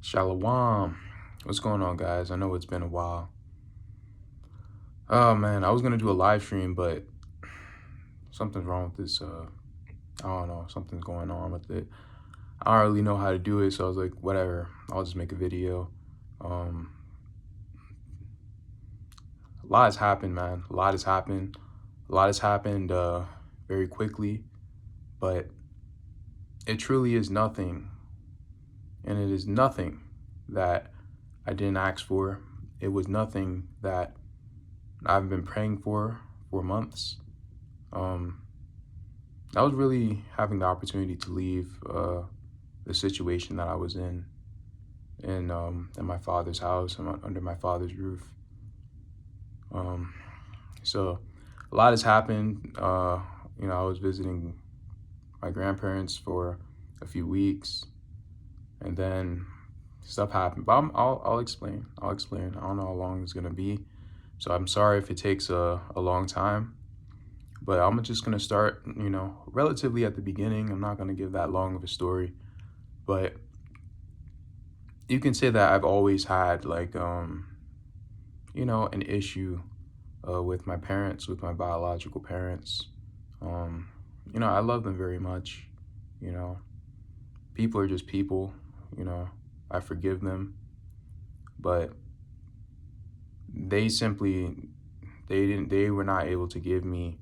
Shalom. What's going on, guys? I know it's been a while. Oh man, I was gonna do a live stream, but something's wrong with this. I don't know. Something's going on with it. I don't really know how to do it, so I was like, whatever. I'll just make a video. Um, a lot has happened, man. A lot has happened. A lot has happened very quickly, but it truly is nothing, and it is nothing that I didn't ask for. It was nothing that I've been praying for months. I was really having the opportunity to leave the situation that I was in my father's house and under my father's roof. So a lot has happened. I was visiting my grandparents for a few weeks, and then stuff happened. But I'll explain. I'll explain. I don't know how long it's gonna be, so I'm sorry if it takes a long time. But I'm just gonna start, relatively at the beginning. I'm not gonna give that long of a story, but you can say that I've always had an issue with my parents, with my biological parents. I love them very much. You know, people are just people. I forgive them, but they simply they were not able to give me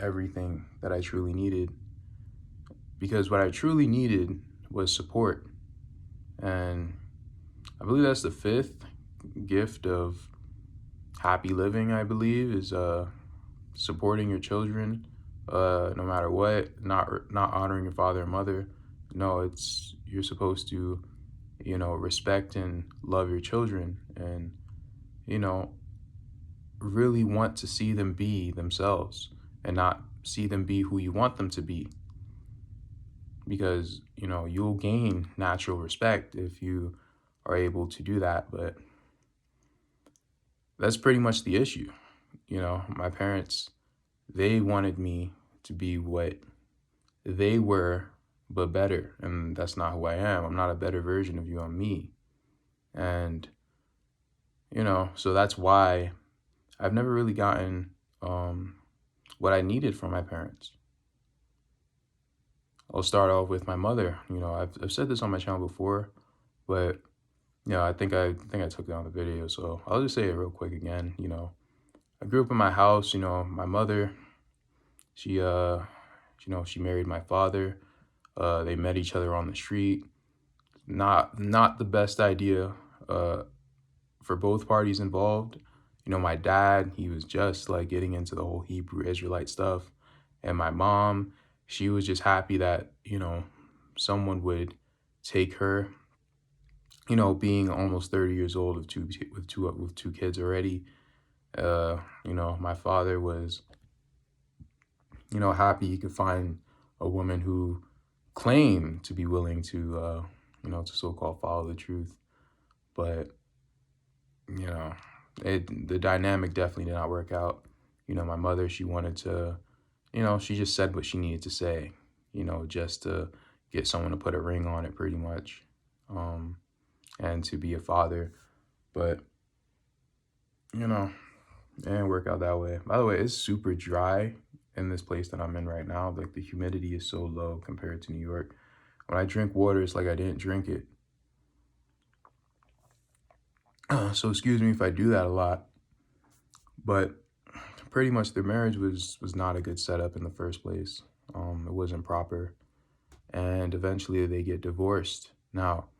everything that I truly needed, because what I truly needed was support. And I believe that's the fifth gift of happy living, I believe, is supporting your children, no matter what, not honoring your father and mother. No, you're supposed to, respect and love your children, and, really want to see them be themselves and not see them be who you want them to be. Because, you'll gain natural respect if you are able to do that. But that's pretty much the issue. My parents, they wanted me to be what they were, but better. And that's not who I am. I'm not a better version of you. I'm me. And, so that's why I've never really gotten what I needed from my parents. I'll start off with my mother. I've said this on my channel before, but I think I took down the video, so I'll just say it real quick again. I grew up in my house. My mother, she she married my father. They met each other on the street. Not the best idea for both parties involved. My dad, he was just like getting into the whole Hebrew Israelite stuff, and my mom, she was just happy that someone would take her. Being almost 30 years old with two kids already. My father was, happy he could find a woman who claimed to be willing to, to so-called follow the truth. But, the dynamic definitely did not work out. My mother, she wanted to, she just said what she needed to say, just to get someone to put a ring on it, pretty much, and to be a father. But, it didn't work out that way. By the way, it's super dry in this place that I'm in right now. Like, the humidity is so low compared to New York. When I drink water, it's like I didn't drink it. So excuse me if I do that a lot. But pretty much their marriage was not a good setup in the first place. It wasn't proper. And eventually they get divorced. Now,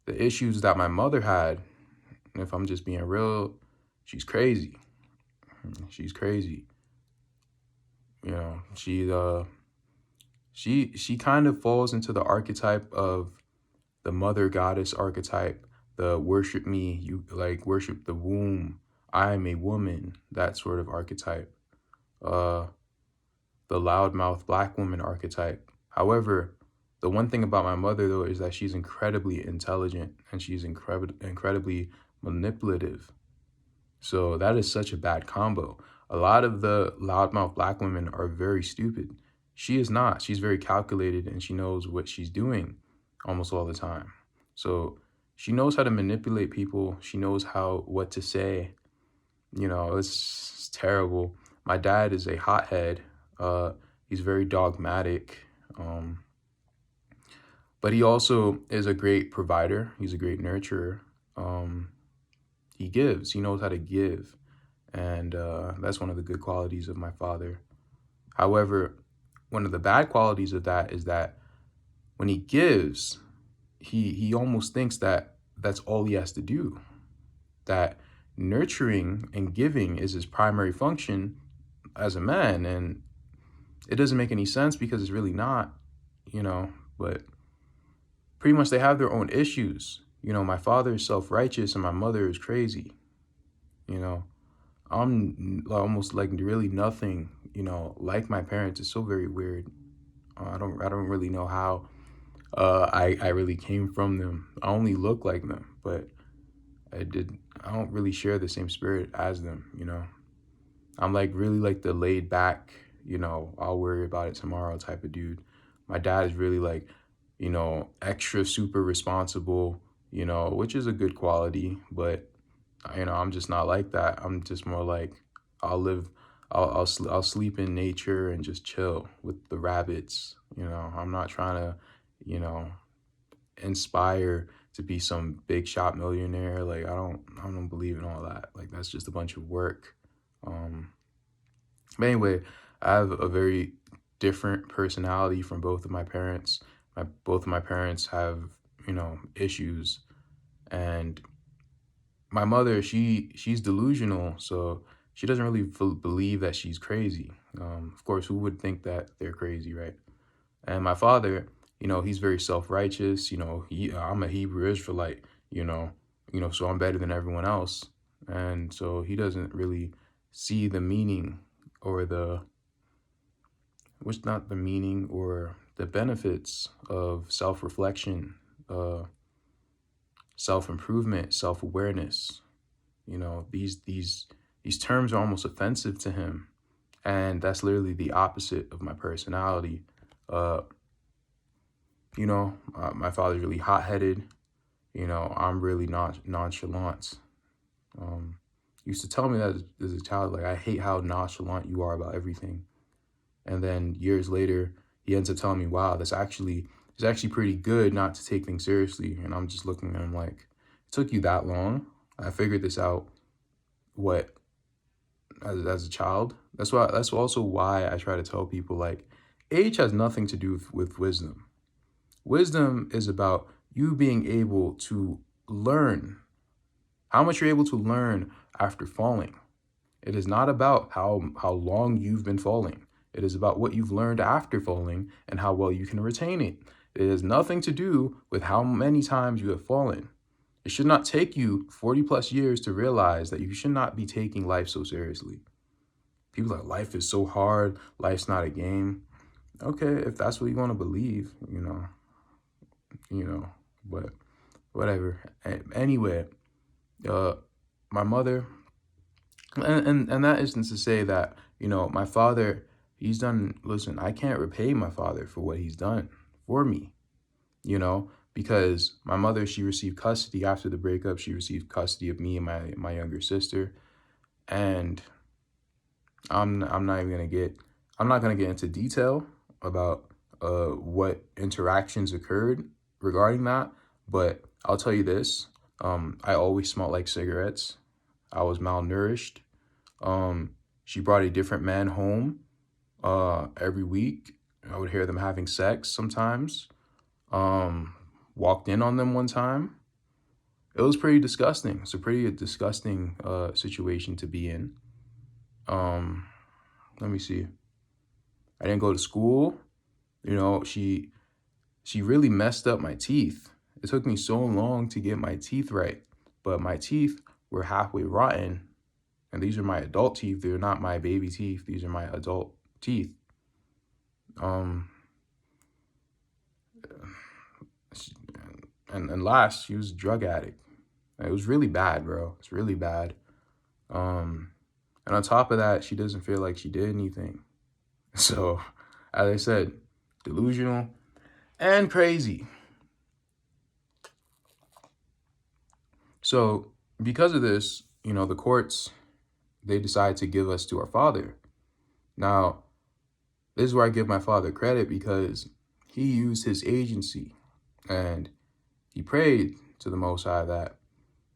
the issues that my mother had, if I'm just being real, she's crazy. She's crazy. She kind of falls into the archetype of the mother goddess archetype, the worship me, you like worship the womb, I am a woman, that sort of archetype. The loudmouth black woman archetype. However, the one thing about my mother, though, is that she's incredibly intelligent and she's incredibly manipulative. So that is such a bad combo. A lot of the loudmouth black women are very stupid. She is not. She's very calculated and she knows what she's doing almost all the time. So, she knows how to manipulate people. She knows what to say. It's terrible. My dad is a hothead. He's very dogmatic. But he also is a great provider. He's a great nurturer. Um, he gives. He knows how to give. And that's one of the good qualities of my father. However, one of the bad qualities of that is that when he gives, he almost thinks that that's all he has to do. That nurturing and giving is his primary function as a man, and it doesn't make any sense because it's really not, but pretty much they have their own issues. My father is self-righteous and my mother is crazy. You know, I'm almost like really nothing, like my parents. It's so very weird. I don't really know how I really came from them. I only look like them, but I don't really share the same spirit as them. I'm like really like the laid back, I'll worry about it tomorrow type of dude. My dad is really like, extra super responsible, which is a good quality, but I'm just not like that. I'm just more like I'll live I'll sleep in nature and just chill with the rabbits. I'm not trying to, you know, inspire to be some big shot millionaire. Like I don't believe in all that. Like that's just a bunch of work. Um but anyway, I have a very different personality from both of my parents. Both of my parents have, issues, and my mother, she's delusional, so she doesn't really believe that she's crazy. Of course, who would think that they're crazy, right? And my father, he's very self-righteous. I'm a Hebrew Israelite. So I'm better than everyone else, and so he doesn't really see the meaning or which not the meaning or the benefits of self-reflection, uh, self-improvement, self-awareness. These terms are almost offensive to him, and that's literally the opposite of my personality. Uh, my father's really hot-headed. I'm really nonchalant. He used to tell me that as a child, like I hate how nonchalant you are about everything. And then years later, he ends up telling me, "Wow, it's actually pretty good not to take things seriously." And I'm just looking at him like, "It took you that long? I figured this out. What as a child?" That's also why I try to tell people like, age has nothing to do with wisdom. Wisdom is about you being able to learn, how much you're able to learn after falling. It is not about how long you've been falling. It is about what you've learned after falling and how well you can retain it. It has nothing to do with how many times you have fallen. It should not take you 40 plus years to realize that you should not be taking life so seriously. People are like, life is so hard, life's not a game. Okay, if that's what you want to believe, you know, but whatever. Anyway, uh, my mother, and that isn't to say that, my father, listen, I can't repay my father for what he's done for me, because my mother, she received custody after the breakup. She received custody of me and my younger sister. And I'm not gonna get into detail about what interactions occurred regarding that, but I'll tell you this. I always smelled like cigarettes. I was malnourished. She brought a different man home every week. I would hear them having sex sometimes. Um, Walked in on them one time. It was pretty disgusting. It's a pretty disgusting situation to be in. Um, Let me see. I didn't go to school. She really messed up my teeth. It took me so long to get my teeth right, but my teeth were halfway rotten. And these are my adult teeth. They're not my baby teeth. These are my adult teeth. Um, and last, she was a drug addict. It was really bad, bro. It's really bad. Um, and on top of that, she doesn't feel like she did anything. So, as I said, delusional and crazy. So because of this, the courts, they decide to give us to our father. Now, this is where I give my father credit because he used his agency and he prayed to the Most High that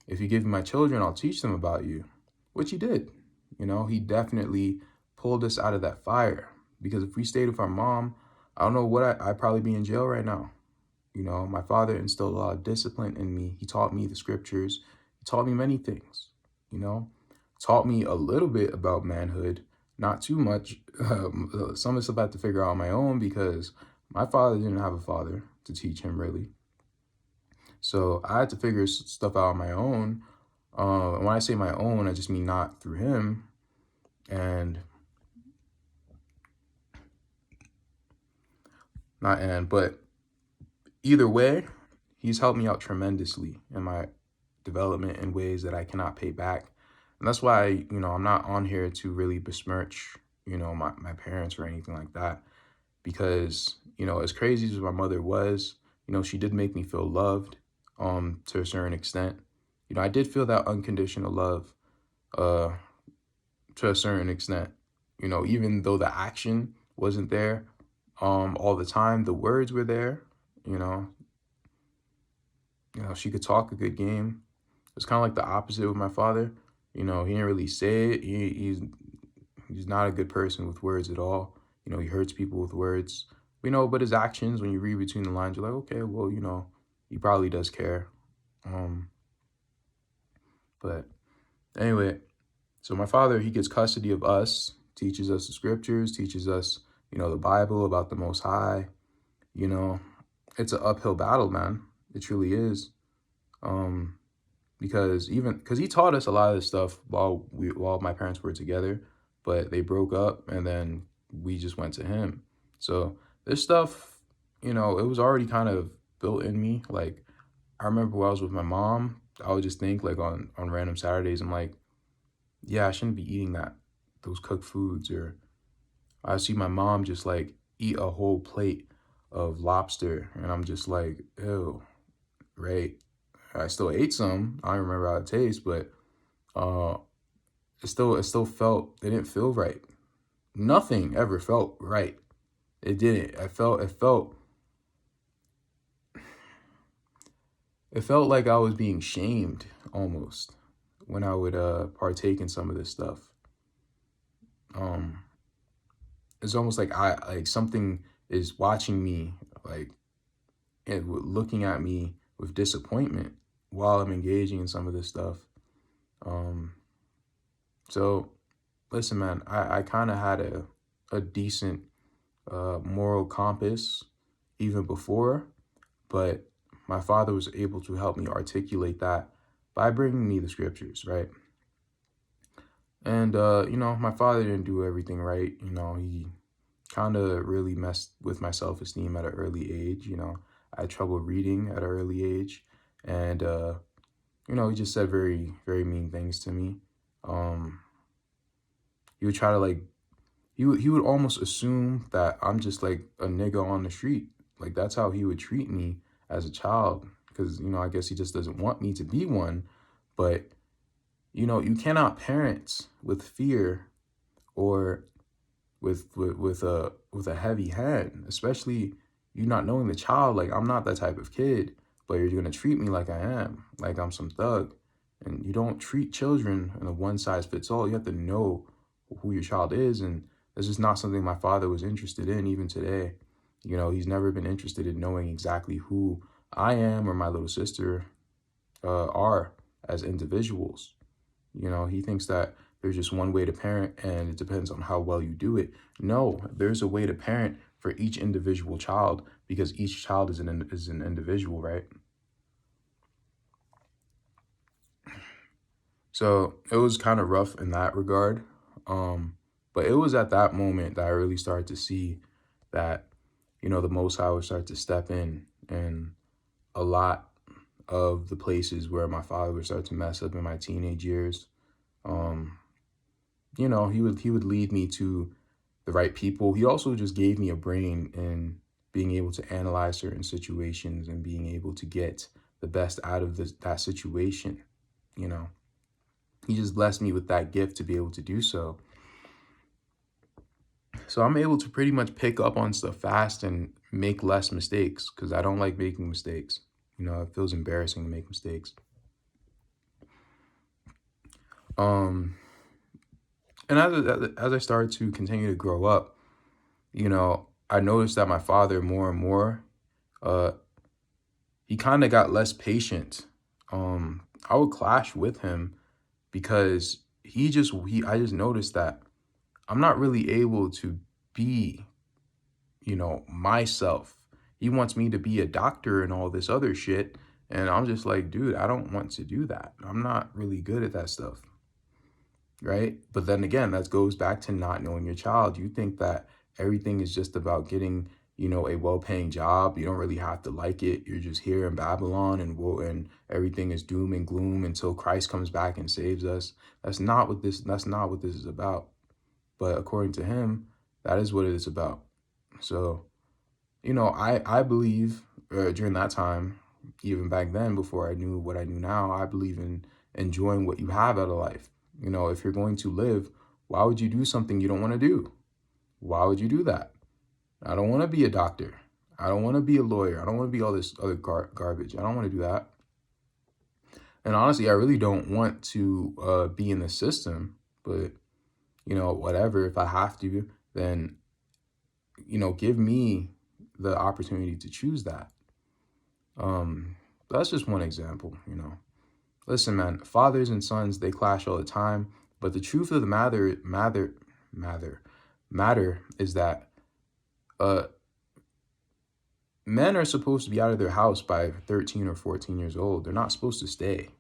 if you give me my children, I'll teach them about you, which he did. He definitely pulled us out of that fire because if we stayed with our mom, I don't know what I'd probably be in jail right now. My father instilled a lot of discipline in me. He taught me the scriptures. He taught me many things, taught me a little bit about manhood, not too much. Some of the stuff I had to figure out on my own because my father didn't have a father to teach him really. So I had to figure stuff out on my own. When I say my own, I just mean not through him. But either way, he's helped me out tremendously in my development in ways that I cannot pay back. And that's why, I'm not on here to really besmirch, my parents or anything like that. Because, as crazy as my mother was, she did make me feel loved, to a certain extent. I did feel that unconditional love, to a certain extent, even though the action wasn't there, all the time, the words were there, you know, she could talk a good game. It's kind of like the opposite with my father. He didn't really say it. He's not a good person with words at all. He hurts people with words. But his actions, when you read between the lines, you're like, okay, well, he probably does care. But anyway, so my father, he gets custody of us, teaches us the scriptures, teaches us, the Bible about the Most High. It's an uphill battle, man. It truly is. Because he taught us a lot of this stuff while my parents were together, but they broke up and then we just went to him. So this stuff, it was already kind of built in me. Like, I remember when I was with my mom, I would just think like on random Saturdays, I'm like, yeah, I shouldn't be eating those cooked foods. Or I see my mom just like eat a whole plate of lobster and I'm just like, ew, right? I still ate some. I don't remember how it tastes, but it still felt, it didn't feel right. Nothing ever felt right. It didn't. It felt like I was being shamed almost when I would partake in some of this stuff. It's almost like something is watching me, like, and looking at me with disappointment while I'm engaging in some of this stuff. So listen, man, I kind of had a decent moral compass even before, but my father was able to help me articulate that by bringing me the scriptures, right? And, my father didn't do everything right. He kind of really messed with my self-esteem at an early age. I had trouble reading at an early age. And, he just said very, very mean things to me. He would try to like, he would almost assume that I'm just like a nigga on the street. Like, that's how he would treat me as a child. Because, I guess he just doesn't want me to be one. But, you cannot parent with fear or with a heavy hand, especially you not knowing the child. Like, I'm not that type of kid, but you're going to treat me like I am, like I'm some thug. And you don't treat children in a one size fits all. You have to know who your child is. And this is not something my father was interested in even today. He's never been interested in knowing exactly who I am or my little sister are as individuals. He thinks that there's just one way to parent and it depends on how well you do it. No, there's a way to parent for each individual child because each child is an individual, right? So it was kind of rough in that regard. But it was at that moment that I really started to see that, the Most High would start to step in and a lot of the places where my father would start to mess up in my teenage years. He would lead me to the right people. He also just gave me a brain in being able to analyze certain situations and being able to get the best out of that situation. you know. He just blessed me with that gift to be able to do so. So I'm able to pretty much pick up on stuff fast and make less mistakes because I don't like making mistakes. You know, it feels embarrassing to make mistakes. Um, and as I started to continue to grow up, you know, I noticed that my father more and more, uh, he kind of got less patient. I would clash with him because I just noticed that I'm not really able to be, you know, myself. He wants me to be a doctor and all this other shit. And I'm just like, dude, I don't want to do that. I'm not really good at that stuff. Right. But then again, that goes back to not knowing your child. You think that everything is just about getting, you know, a well-paying job. You don't really have to like it. You're just here in Babylon and everything is doom and gloom until Christ comes back and saves us. That's not what this is about. But according to him, that is what it is about. So, you know, I believe during that time, even back then, before I knew what I knew now, I believe in enjoying what you have out of life. You know, if you're going to live, why would you do something you don't want to do? Why would you do that? I don't want to be a doctor. I don't want to be a lawyer. I don't want to be all this other garbage. I don't want to do that. And honestly, I really don't want to be in the system. But, you know, whatever, if I have to, then, you know, give me the opportunity to choose that. That's just one example, you know. Listen, man, fathers and sons, they clash all the time, but the truth of the matter is that uh men are supposed to be out of their house by 13 or 14 years old. They're not supposed to stay.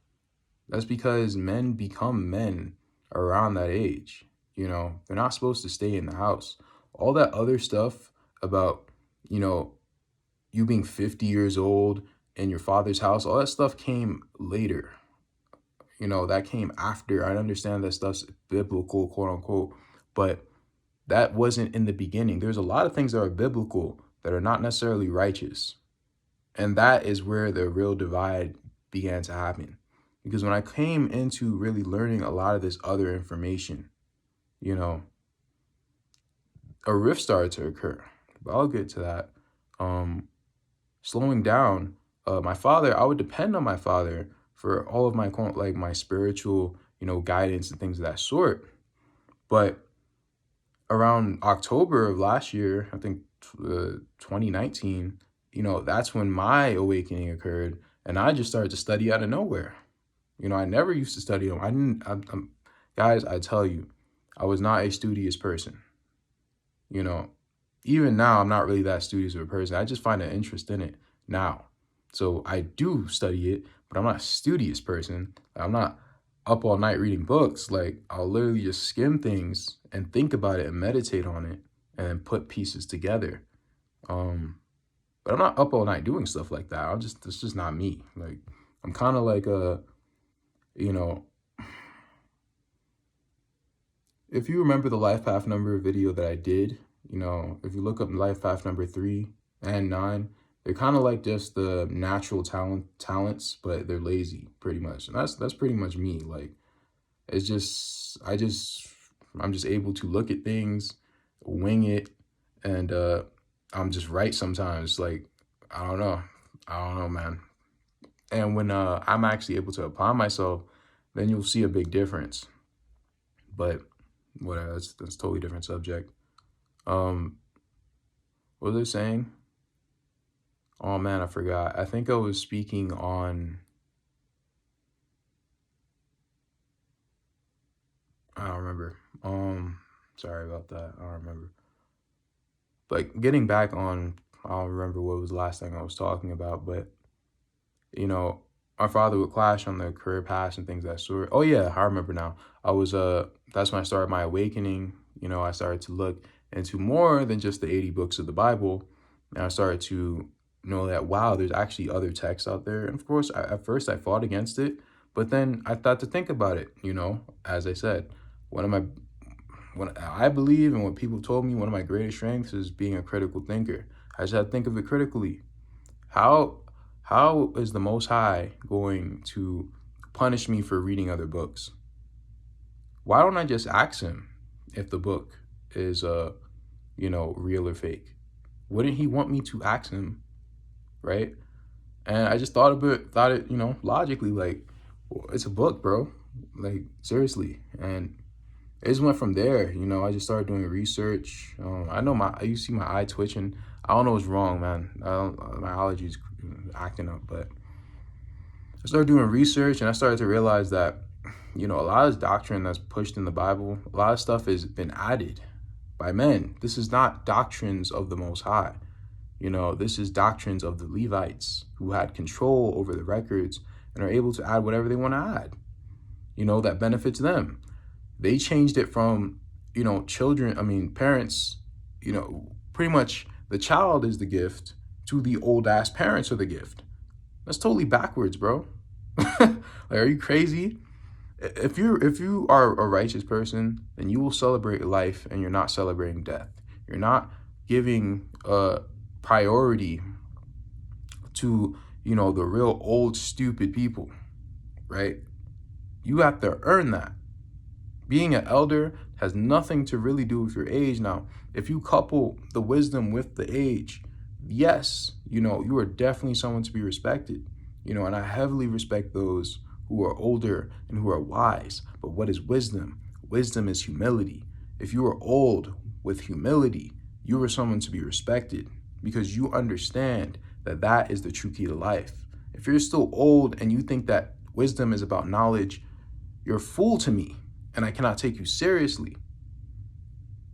That's because men become men around that age. You know, they're not supposed to stay in the house. All that other stuff about, you know, you being 50 years old in your father's house, all that stuff came later. You know, that came after. I understand that stuff's biblical, quote unquote, but that wasn't in the beginning. There's a lot of things that are biblical that are not necessarily righteous. And that is where the real divide began to happen. Because when I came into really learning a lot of this other information, you know, a rift started to occur. But I'll get to that. Slowing down, my father, I would depend on my father for all of my like my spiritual, you know, guidance and things of that sort. But around October of last year, I think 2019, you know, that's when my awakening occurred, and I just started to study out of nowhere. You know, I never used to study them. I didn't. Guys, I tell you, I was not a studious person. You know, even now, I'm not really that studious of a person. I just find an interest in it now. So I do study it, but I'm not a studious person. I'm not up all night reading books. Like, I'll literally just skim things and think about it and meditate on it and then put pieces together. But I'm not up all night doing stuff like that. It's just not me. Like, I'm kind of like you know, if you remember the life path number video that I did, you know, if you look up life path number 3 and 9, they're kind of like just the natural talents, but they're lazy pretty much. And that's pretty much me. Like, it's just I'm just able to look at things, wing it, and I'm just right sometimes. Like, I don't know. I don't know, man. And when I'm actually able to apply myself, then you'll see a big difference. But whatever, that's a totally different subject. Um, what was I saying? Oh man, I forgot. I think I was speaking on, I don't remember. Sorry about that. I don't remember. But getting back on, I don't remember what was the last thing I was talking about, but you know, my father would clash on the career paths and things of that sort. Oh yeah, I remember now. I was that's when I started my awakening. You know, I started to look into more than just the 80 books of the Bible. And I started to know that, wow, there's actually other texts out there. And of course, at first I fought against it, but then I thought to think about it. You know, as I said, one of my when I believe and what people told me, one of my greatest strengths is being a critical thinker. I just had to think of it critically. How how is the Most High going to punish me for reading other books. Why don't I just ask him if the book is real or fake? Wouldn't he want me to ask him, right? And I just thought it, logically, like, well, it's a book, bro. Like, seriously. And it just went from there. I just started doing research. You see my eye twitching. I don't know what's wrong, man. My allergies acting up, but I started doing research and I started to realize that, a lot of this doctrine that's pushed in the Bible, a lot of stuff has been added by men. This is not doctrines of the Most High. This is doctrines of the Levites who had control over the records and are able to add whatever they want to add, that benefits them. They changed it from, parents, pretty much the child is the gift to the old ass parents are the gift. That's totally backwards, bro. Like, are you crazy? If you are a righteous person, then you will celebrate life and you're not celebrating death. You're not giving priority to, the real old stupid people, right? You have to earn that. Being an elder has nothing to really do with your age. Now, if you couple the wisdom with the age, yes, you are definitely someone to be respected. And I heavily respect those who are older and who are wise. But what is wisdom? Wisdom is humility. If you are old with humility, you are someone to be respected because you understand that that is the true key to life. If you're still old and you think that wisdom is about knowledge, you're a fool to me and I cannot take you seriously.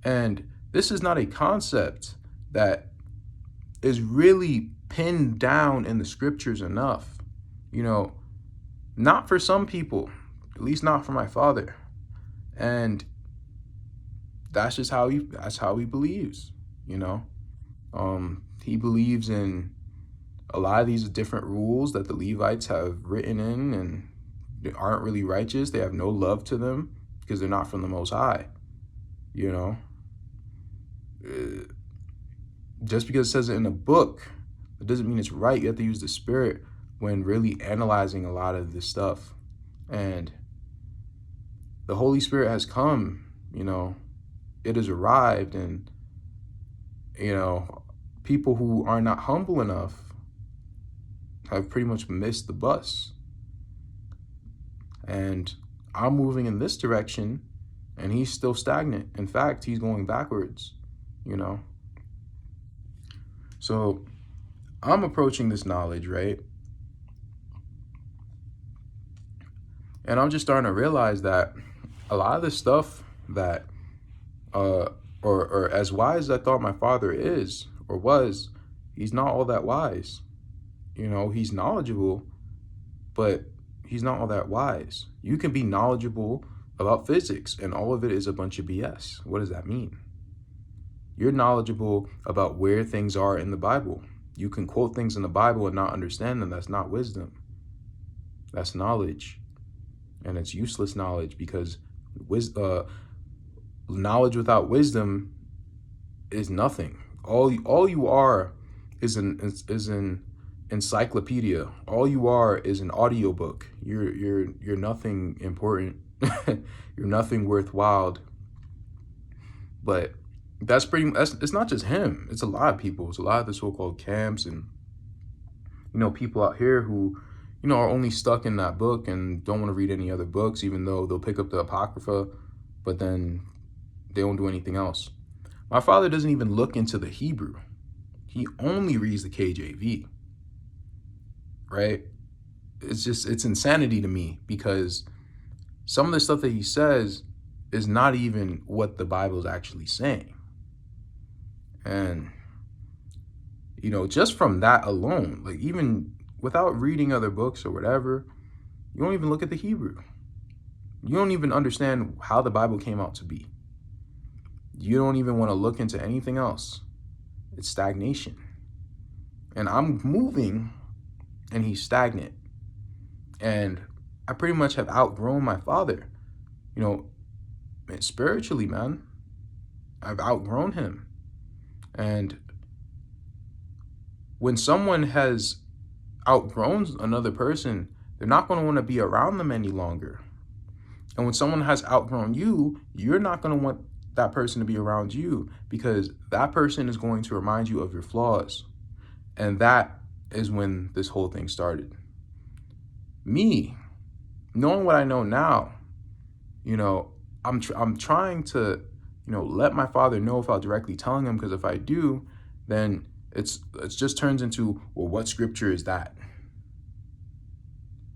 And this is not a concept that is really pinned down in the scriptures enough. Not for some people, at least not for my father. And that's just how he believes, He believes in a lot of these different rules that the Levites have written in, and they aren't really righteous. They have no love to them because they're not from the Most High, Just because it says it in a book, it doesn't mean it's right. You have to use the Spirit when really analyzing a lot of this stuff. And the Holy Spirit has come, it has arrived, and, people who are not humble enough have pretty much missed the bus. And I'm moving in this direction and he's still stagnant. In fact, he's going backwards, So I'm approaching this knowledge, right? And I'm just starting to realize that a lot of the stuff that, or as wise as I thought my father is or was, he's not all that wise. He's knowledgeable, but he's not all that wise. You can be knowledgeable about physics and all of it is a bunch of BS. What does that mean? You're knowledgeable about where things are in the Bible. You can quote things in the Bible and not understand them. That's not wisdom. That's knowledge. And it's useless knowledge because knowledge without wisdom is nothing. All you are is an encyclopedia. All you are is an audiobook. You're nothing important. You're nothing worthwhile. But it's not just him. It's a lot of people. It's a lot of the so-called camps and people out here who are only stuck in that book and don't want to read any other books, even though they'll pick up the Apocrypha, but then they don't do anything else. My father doesn't even look into the Hebrew. He only reads the KJV, right? It's insanity to me because some of the stuff that he says is not even what the Bible is actually saying. And, just from that alone, like even without reading other books or whatever, you don't even look at the Hebrew. You don't even understand how the Bible came out to be. You don't even want to look into anything else. It's stagnation. And I'm moving and he's stagnant. And I pretty much have outgrown my father. Spiritually, man, I've outgrown him. And when someone has outgrown another person, they're not going to want to be around them any longer. And when someone has outgrown you, you're not going to want that person to be around you, because that person is going to remind you of your flaws. And that is when this whole thing started. Me, knowing what I know now, I'm trying to, let my father know without directly telling him, because if I do, then it's just turns into, well, what scripture is that?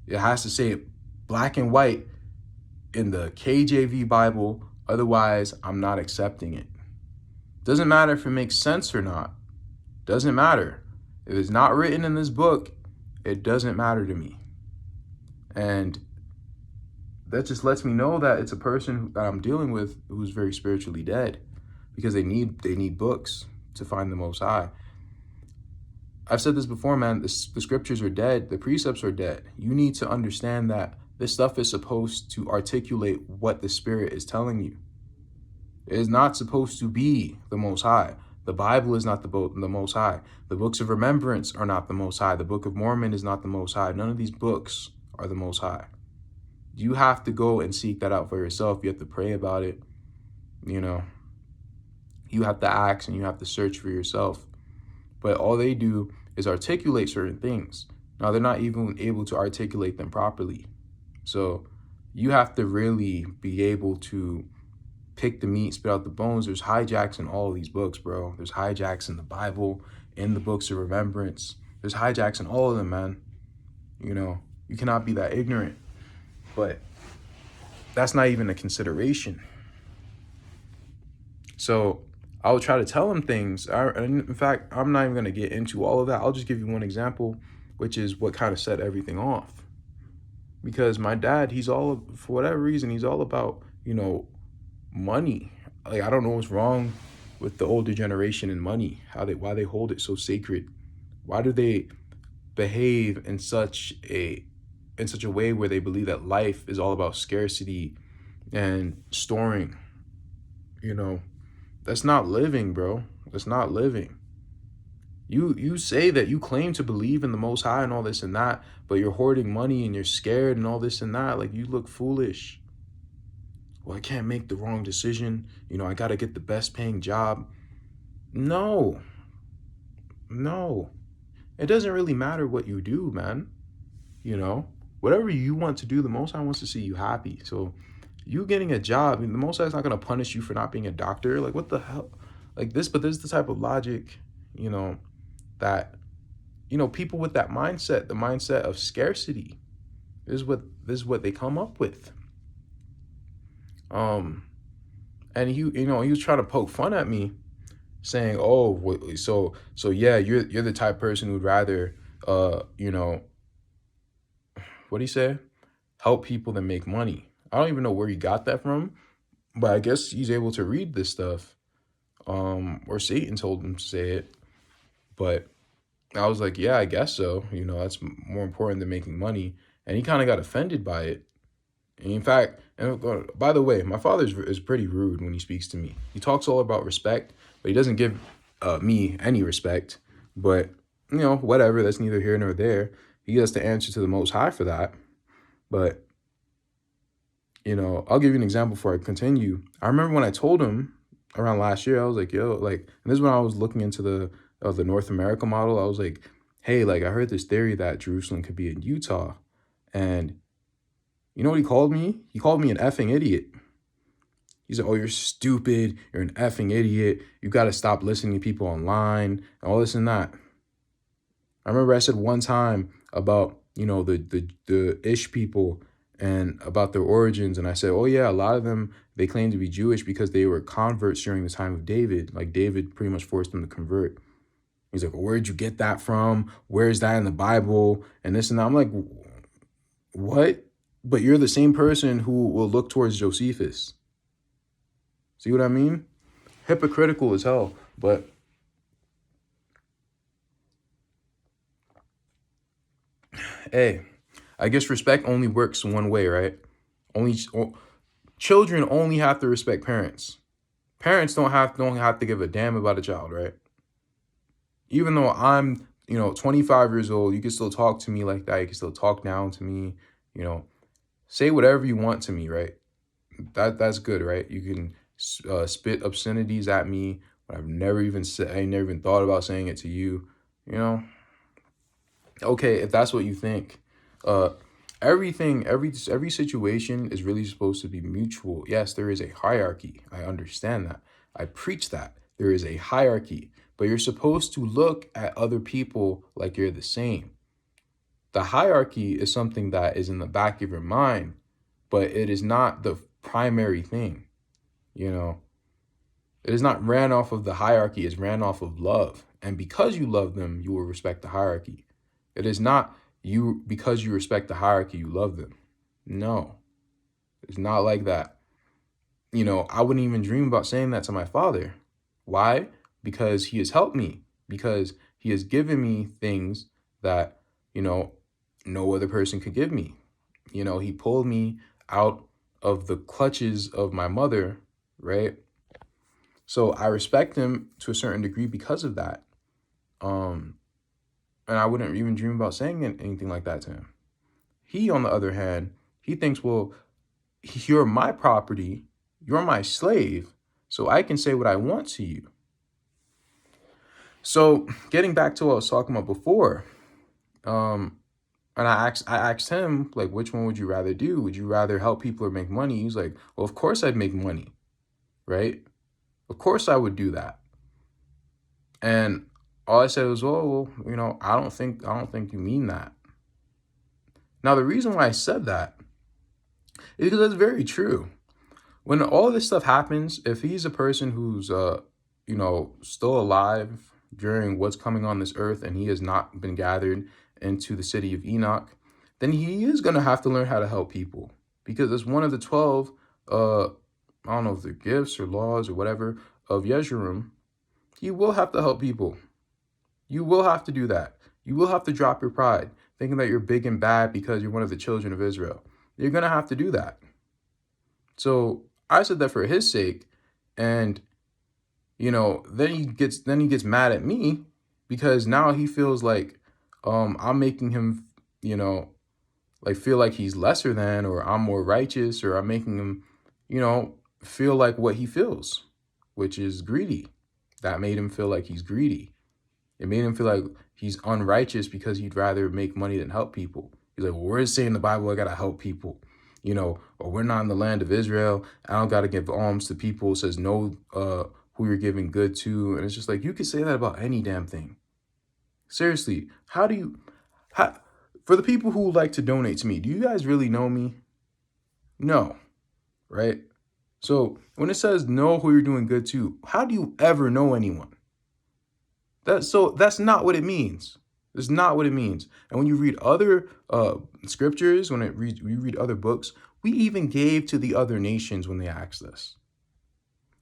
It has to say it black and white in the KJV Bible, otherwise I'm not accepting it. Doesn't matter if it makes sense or not. Doesn't matter. If it's not written in this book, it doesn't matter to me. And that just lets me know that it's a person that I'm dealing with who's very spiritually dead, because they need books to find the Most High. I've said this before, man, the scriptures are dead. The precepts are dead. You need to understand that this stuff is supposed to articulate what the Spirit is telling you. It is not supposed to be the Most High. The Bible is not the Most High. The books of remembrance are not the Most High. The Book of Mormon is not the Most High. None of these books are the Most High. You have to go and seek that out for yourself. You have to pray about it. You have to ask and you have to search for yourself. But all they do is articulate certain things. Now, they're not even able to articulate them properly. So you have to really be able to pick the meat, spit out the bones. There's hijacks in all of these books, bro. There's hijacks in the Bible, in the books of remembrance. There's hijacks in all of them, man. You cannot be that ignorant. But that's not even a consideration. So I will try to tell them things. In fact, I'm not even going to get into all of that. I'll just give you one example, which is what kind of set everything off. Because my dad, for whatever reason, he's all about, money. Like, I don't know what's wrong with the older generation and money, why they hold it so sacred. Why do they behave in such a way where they believe that life is all about scarcity and storing? That's not living, bro. That's not living. You say that you claim to believe in the Most High and all this and that, but you're hoarding money and you're scared and all this and that. Like, you look foolish. Well, I can't make the wrong decision. I got to get the best paying job. No. It doesn't really matter what you do, man. Whatever you want to do, the Most High wants to see you happy. So you getting a job, the Most High is not going to punish you for not being a doctor. Like, what the hell? Like this, but this is the type of logic, that, people with that mindset, the mindset of scarcity, this is what they come up with. And he was trying to poke fun at me, saying, "Oh, so yeah, you're the type of person who'd rather, what do you say? Help people than make money." I don't even know where he got that from, but I guess he's able to read this stuff, or Satan told him to say it. But I was like, yeah, I guess so. That's more important than making money. And he kind of got offended by it. And in fact, by the way, my father is pretty rude when he speaks to me. He talks all about respect, but he doesn't give me any respect. But, whatever, that's neither here nor there. He has to answer to the Most High for that. But, I'll give you an example before I continue. I remember when I told him around last year, I was like, yo, and this is when I was looking into the North America model. I was like, hey, I heard this theory that Jerusalem could be in Utah. And you know what he called me? He called me an effing idiot. He said, oh, you're stupid. You're an effing idiot. You got to stop listening to people online and all this and that. I remember I said one time about, the Ish people and about their origins. And I said, oh, yeah, a lot of them, they claim to be Jewish because they were converts during the time of David. Like, David pretty much forced them to convert. He's like, well, where'd you get that from? Where's that in the Bible? And this and that. I'm like, what? But you're the same person who will look towards Josephus. See what I mean? Hypocritical as hell. But hey, I guess respect only works one way, right? Children only have to respect parents. Parents don't have to give a damn about a child, right? Even though I'm, 25 years old, you can still talk to me like that. You can still talk down to me, you know, say whatever you want to me, right? That's good, right? You can spit obscenities at me, but I've never even said, I never even thought about saying it to you, you know? Okay, if that's what you think. Uh, every situation is really supposed to be mutual. Yes, there is a hierarchy. I understand that. I preach that. There is a hierarchy, but you're supposed to look at other people like you're the same. The hierarchy is something that is in the back of your mind, but it is not the primary thing, you know. It is not ran off of the hierarchy, it's ran off of love. And because you love them, you will respect the hierarchy. It is not you because you respect the hierarchy, you love them. No, it's not like that. I wouldn't even dream about saying that to my father. Why? Because he has helped me, because he has given me things that, no other person could give me. He pulled me out of the clutches of my mother, right? So I respect him to a certain degree because of that. And I wouldn't even dream about saying anything like that to him. He, on the other hand, he thinks, well, you're my property, you're my slave, so I can say what I want to you. So getting back to what I was talking about before, and I asked him, like, which one would you rather do? Would you rather help people or make money? He's like, well, of course I'd make money, right? Of course I would do that. And all I said was, well, I don't think you mean that. Now, the reason why I said that is because that's very true. When all this stuff happens, if he's a person who's, still alive during what's coming on this earth and he has not been gathered into the city of Enoch, then he is going to have to learn how to help people, because it's one of the 12, I don't know if they're gifts or laws or whatever, of Yeshurun. You will have to help people. You will have to do that. You will have to drop your pride, thinking that you're big and bad because you're one of the children of Israel. You're going to have to do that. So I said that for his sake. And, then he gets mad at me because now he feels like I'm making him, like feel like he's lesser than, or I'm more righteous, or I'm making him, feel like what he feels, which is greedy. That made him feel like he's greedy. It made him feel like he's unrighteous because he'd rather make money than help people. He's like, well, where is it saying in the Bible I gotta help people? Or we're not in the land of Israel. I don't gotta give alms to people. It says know who you're giving good to. And it's just like, you could say that about any damn thing. Seriously, how for the people who like to donate to me, do you guys really know me? No, right? So when it says know who you're doing good to, how do you ever know anyone? That's not what it means. That's not what it means. And when you read other scriptures, when you read other books, we even gave to the other nations when they asked us.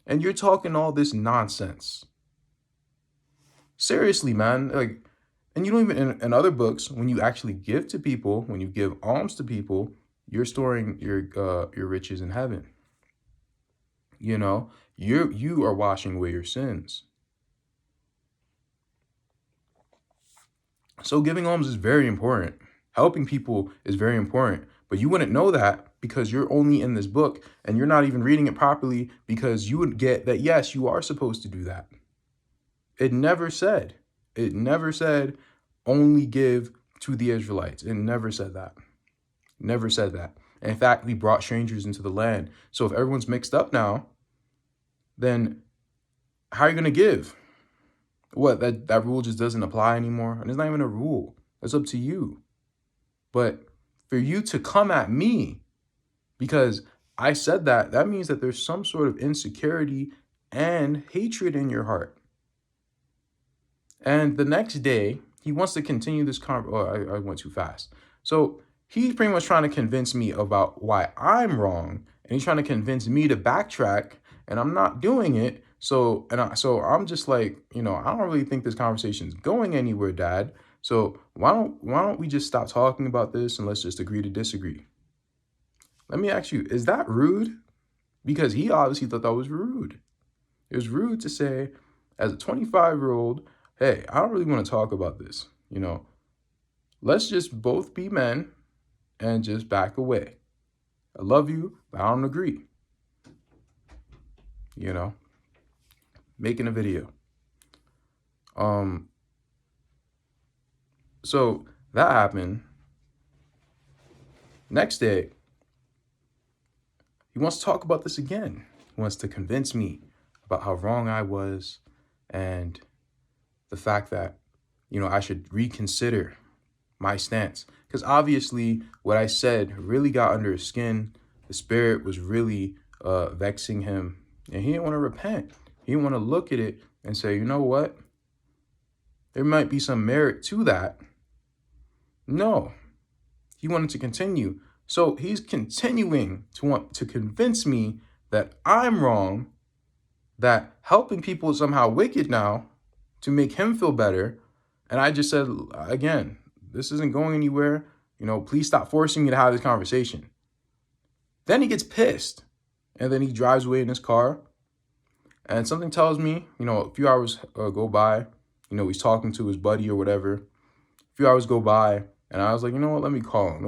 And you're talking all this nonsense. Seriously, man. Like, and you don't even, in other books, when you actually give to people, when you give alms to people, you're storing your riches in heaven. You are washing away your sins. So giving alms is very important. Helping people is very important. But you wouldn't know that because you're only in this book and you're not even reading it properly, because you would get that, yes, you are supposed to do that. It never said only give to the Israelites. It never said that. Never said that. And in fact, we brought strangers into the land. So if everyone's mixed up now, then how are you going to give? What, that rule just doesn't apply anymore? And it's not even a rule. It's up to you. But for you to come at me because I said that, that means that there's some sort of insecurity and hatred in your heart. And the next day, he wants to continue this I went too fast. So he's pretty much trying to convince me about why I'm wrong. And he's trying to convince me to backtrack, and I'm not doing it. So I'm just like, I don't really think this conversation is going anywhere, Dad. So why don't we just stop talking about this and let's just agree to disagree? Let me ask you, is that rude? Because he obviously thought that was rude. It was rude to say, as a 25-year-old, hey, I don't really want to talk about this. You know, let's just both be men and just back away. I love you, but I don't agree. You know, making a video. So that happened. Next day, he wants to talk about this again. He wants to convince me about how wrong I was and the fact that, I should reconsider my stance. Because obviously, what I said really got under his skin. The spirit was really vexing him. And he didn't want to repent. He didn't want to look at it and say, you know what? There might be some merit to that. No, he wanted to continue. So he's continuing to want to convince me that I'm wrong, that helping people is somehow wicked now to make him feel better. And I just said, again, this isn't going anywhere. Please stop forcing me to have this conversation. Then he gets pissed and then he drives away in his car. And something tells me, a few hours go by, he's talking to his buddy or whatever. A few hours go by and I was like, you know what, let me call him.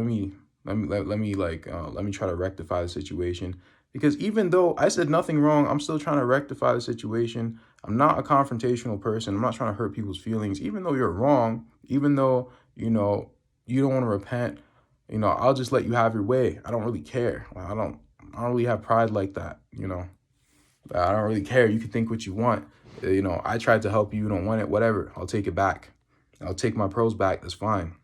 Let me try to rectify the situation. Because even though I said nothing wrong, I'm still trying to rectify the situation. I'm not a confrontational person. I'm not trying to hurt people's feelings. Even though you're wrong, even though, you don't want to repent, I'll just let you have your way. I don't really care. I don't really have pride like that, I don't really care. You can think what you want. I tried to help you. You don't want it. Whatever. I'll take it back. I'll take my pearls back. That's fine.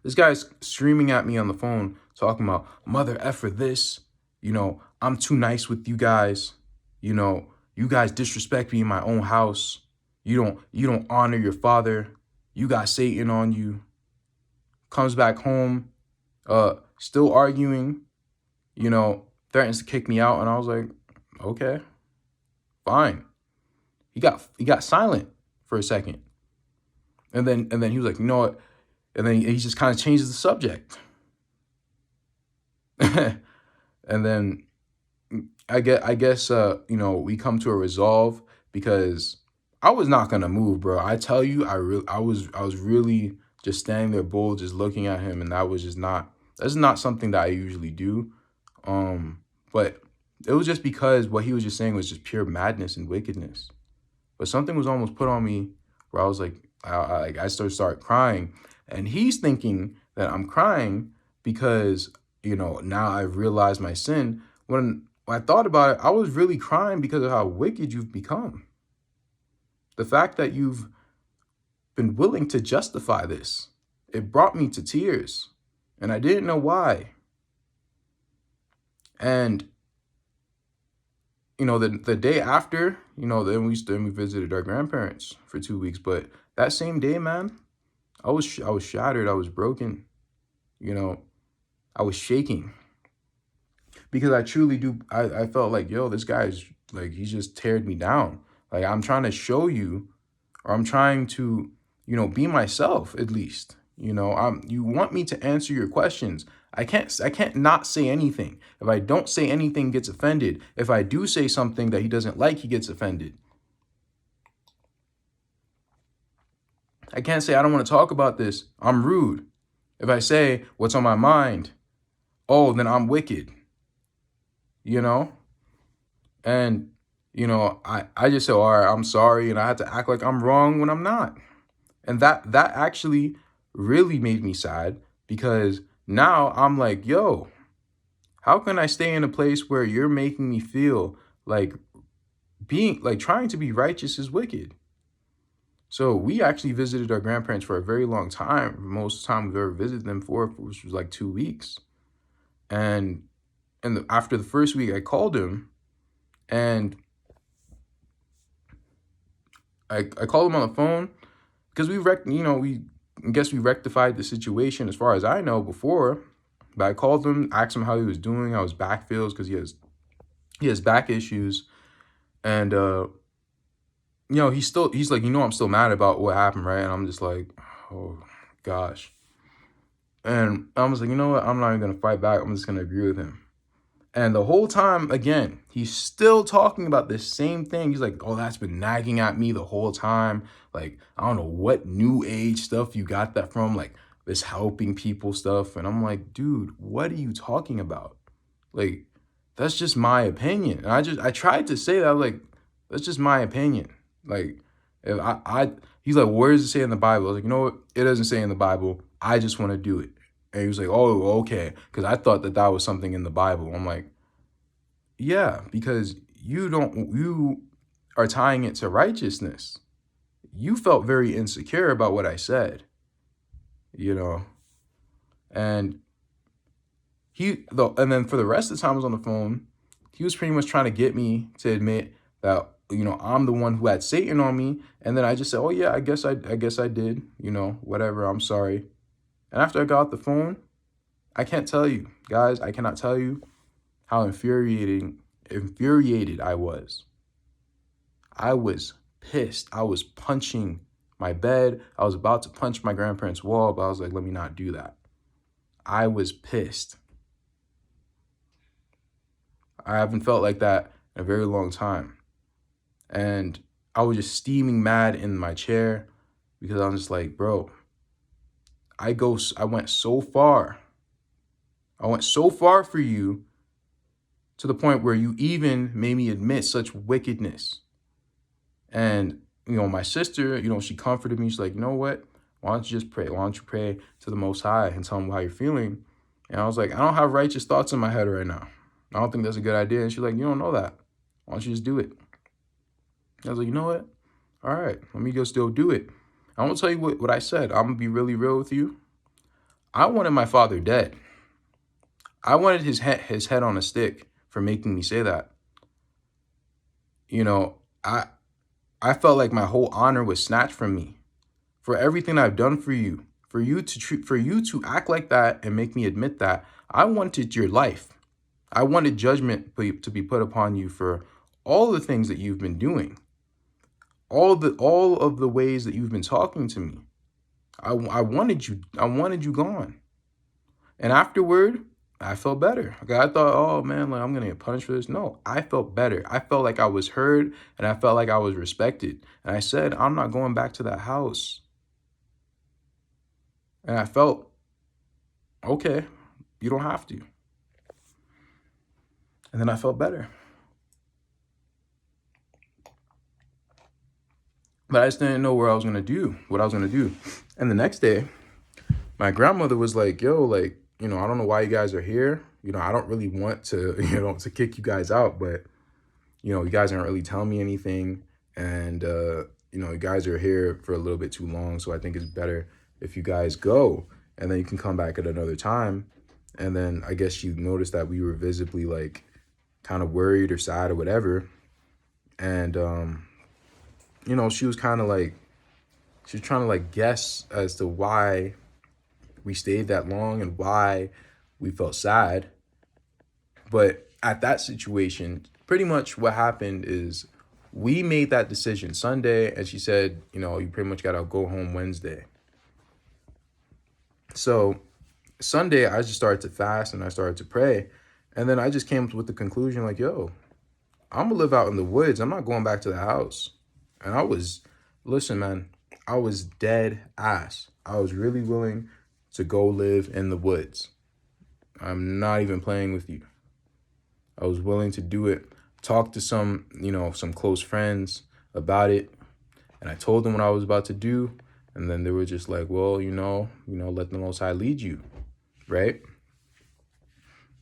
This guy's screaming at me on the phone, talking about mother effer this. I'm too nice with you guys. You guys disrespect me in my own house. You don't honor your father. You got Satan on you. Comes back home, still arguing, threatens to kick me out. And I was like, okay, fine. He got silent for a second. And then he was like, you know what? And then he just kind of changes the subject. And then I guess we come to a resolve because I was not gonna move, bro. I tell you, I was really just standing there bold, just looking at him, and that's not something that I usually do. But it was just because what he was just saying was just pure madness and wickedness. But something was almost put on me where I was like, I start crying, and he's thinking that I'm crying because now I've realized my sin. When I thought about it, I was really crying because of how wicked you've become. The fact that you've been willing to justify this, it brought me to tears, and I didn't know why. And the day after, then we visited our grandparents for 2 weeks. But that same day, man, I was shattered. I was broken. I was shaking because I truly do. I felt like, yo, this guy's like, he just teared me down. Like, I'm trying to show you, or I'm trying to, be myself at least. You want me to answer your questions. I can't not say anything. If I don't say anything, he gets offended. If I do say something that he doesn't like, he gets offended. I can't say I don't want to talk about this. I'm rude. If I say what's on my mind, oh, then I'm wicked. And I just said, all right, I'm sorry, and I had to act like I'm wrong when I'm not. And that actually really made me sad, because now I'm like, yo, how can I stay in a place where you're making me feel like trying to be righteous is wicked? So we actually visited our grandparents for a very long time. Most of the time we've ever visited them for, which was like 2 weeks. And after the first week, I called him, and I called him on the phone because we rectified the situation as far as I know before. But I called him, asked him how he was doing, how his back feels, because he has back issues. And he's like, I'm still mad about what happened, right? And I'm just like, oh gosh. And I was like, you know what? I'm not even gonna fight back. I'm just gonna agree with him. And the whole time, again, he's still talking about this same thing. He's like, oh, that's been nagging at me the whole time. Like, I don't know what new age stuff you got that from, like this helping people stuff. And I'm like, dude, what are you talking about? Like, that's just my opinion. And I tried to say that, like, that's just my opinion. Like, if he's like, where does it say in the Bible? I was like, you know what? It doesn't say in the Bible. I just want to do it. And he was like, oh, okay. Because I thought that was something in the Bible. I'm like, yeah, because you are tying it to righteousness. You felt very insecure about what I said, you know, and and then for the rest of the time I was on the phone, he was pretty much trying to get me to admit that, I'm the one who had Satan on me. And then I just said, oh yeah, I guess I did, whatever, I'm sorry. And after I got off the phone, I can't tell you, guys, I cannot tell you how infuriated I was. I was pissed. I was punching my bed. I was about to punch my grandparents' wall, but I was like, let me not do that. I was pissed. I haven't felt like that in a very long time. And I was just steaming mad in my chair because I'm just like, bro, I went so far. I went so far for you to the point where you even made me admit such wickedness. And, my sister, she comforted me. She's like, you know what? Why don't you just pray? Why don't you pray to the Most High and tell him how you're feeling? And I was like, I don't have righteous thoughts in my head right now. I don't think that's a good idea. And she's like, you don't know that. Why don't you just do it? I was like, you know what? All right, let me just go do it. I want to tell you what I said. I'm going to be really real with you. I wanted my father dead. I wanted his head on a stick for making me say that. I felt like my whole honor was snatched from me for everything I've done for you. For you to act like that and make me admit that, I wanted your life. I wanted judgment to be put upon you for all the things that you've been doing. All of the ways that you've been talking to me. I wanted you gone. And afterward, I felt better. Okay, I thought, oh man, like I'm gonna get punished for this. No, I felt better. I felt like I was heard and I felt like I was respected. And I said, I'm not going back to that house. And I felt, okay, you don't have to. And then I felt better. But I just didn't know what I was going to do. And the next day, my grandmother was like, yo, like, I don't know why you guys are here. I don't really want to, to kick you guys out, but, you guys aren't really telling me anything. And, you guys are here for a little bit too long. So I think it's better if you guys go and then you can come back at another time. And then I guess she noticed that we were visibly like kind of worried or sad or whatever. And, she was kind of like, she was trying to like guess as to why we stayed that long and why we felt sad. But at that situation, pretty much what happened is we made that decision Sunday and she said, you pretty much got to go home Wednesday. So Sunday, I just started to fast and I started to pray. And then I just came up with the conclusion like, yo, I'm going to live out in the woods. I'm not going back to the house. And listen, man, I was dead ass. I was really willing to go live in the woods. I'm not even playing with you. I was willing to do it. Talk to some close friends about it. And I told them what I was about to do. And then they were just like, well, let the Most High lead you. Right?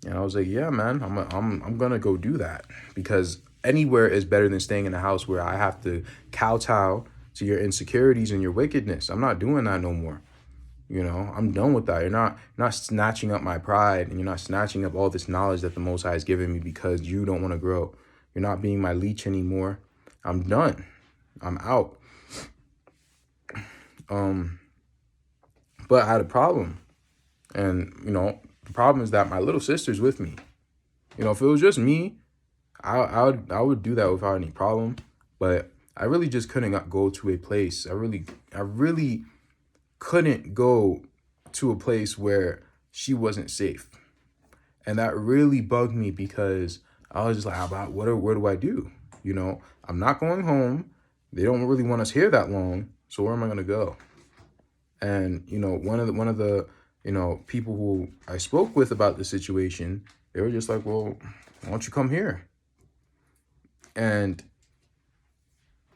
And I was like, yeah, man, I'm going to go do that because anywhere is better than staying in a house where I have to kowtow to your insecurities and your wickedness. I'm not doing that no more. I'm done with that. You're not snatching up my pride and you're not snatching up all this knowledge that the Most High has given me because you don't want to grow. You're not being my leech anymore. I'm done. I'm out. But I had a problem. And, the problem is that my little sister's with me. If it was just me, I would do that without any problem. But I really just couldn't go to a place. I really couldn't go to a place where she wasn't safe. And that really bugged me because I was just like, about what do I do? You know, I'm not going home. They don't really want us here that long. So where am I gonna go? And you know, one of the people who I spoke with about the situation, they were just like, well, why don't you come here? And